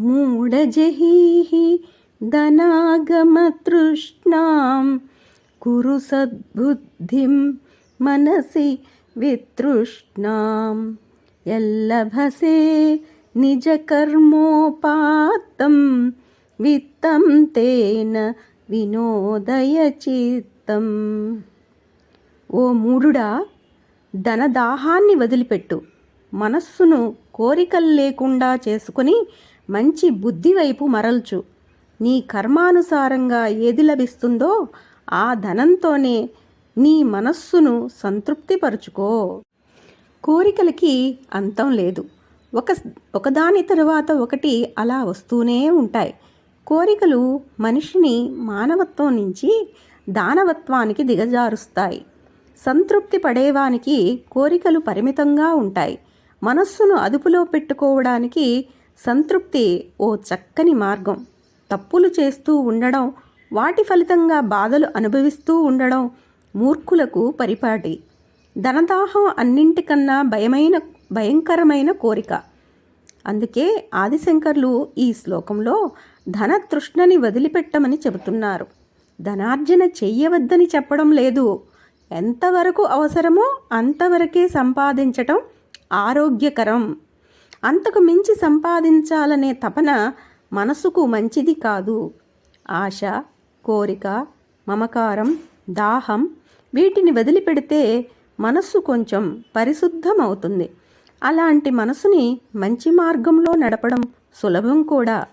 మూఢజహీహి ధనాగమతృష్ణాం కురు సద్బుద్ధిం మనసి వితృష్ణాం యల్లభసే నిజకర్మోపాత్తం విత్తం తేన వినోదయ చిత్తం. ఓ మూఢుడా, ధనదాహాన్ని వదిలిపెట్టు. మనస్సును కోరికలు లేకుండా చేసుకొని మంచి బుద్ధి వైపు మరల్చు. నీ కర్మానుసారంగా ఏది లభిస్తుందో ఆ ధనంతోనే నీ మనస్సును సంతృప్తిపరుచుకో. కోరికలకి అంతం లేదు. ఒకదాని తరువాత ఒకటి అలా వస్తూనే ఉంటాయి. కోరికలు మనిషిని మానవత్వం నుంచి దానవత్వానికి దిగజారుస్తాయి. సంతృప్తి పడేవానికి కోరికలు పరిమితంగా ఉంటాయి. మనస్సును అదుపులో పెట్టుకోవడానికి సంతృప్తి ఓ చక్కని మార్గం. తప్పులు చేస్తూ ఉండడం, వాటి ఫలితంగా బాధలు అనుభవిస్తూ ఉండడం మూర్ఖులకు పరిపాటి. ధనదాహం అన్నింటికన్నా భయంకరమైన కోరిక. అందుకే ఆదిశంకర్లు ఈ శ్లోకంలో ధనతృష్ణని వదిలిపెట్టమని చెబుతున్నారు. ధనార్జన చెయ్యవద్దని చెప్పడం లేదు. ఎంతవరకు అవసరమో అంతవరకే సంపాదించటం ఆరోగ్యకరం. అంతకు మించి సంపాదించాలనే తపన మనసుకు మంచిది కాదు. ఆశ, కోరిక, మమకారం, దాహం వీటిని వదిలిపెడితే మనస్సు కొంచెం పరిశుద్ధమవుతుంది. అలాంటి మనసుని మంచి మార్గంలో నడపడం సులభం కూడా.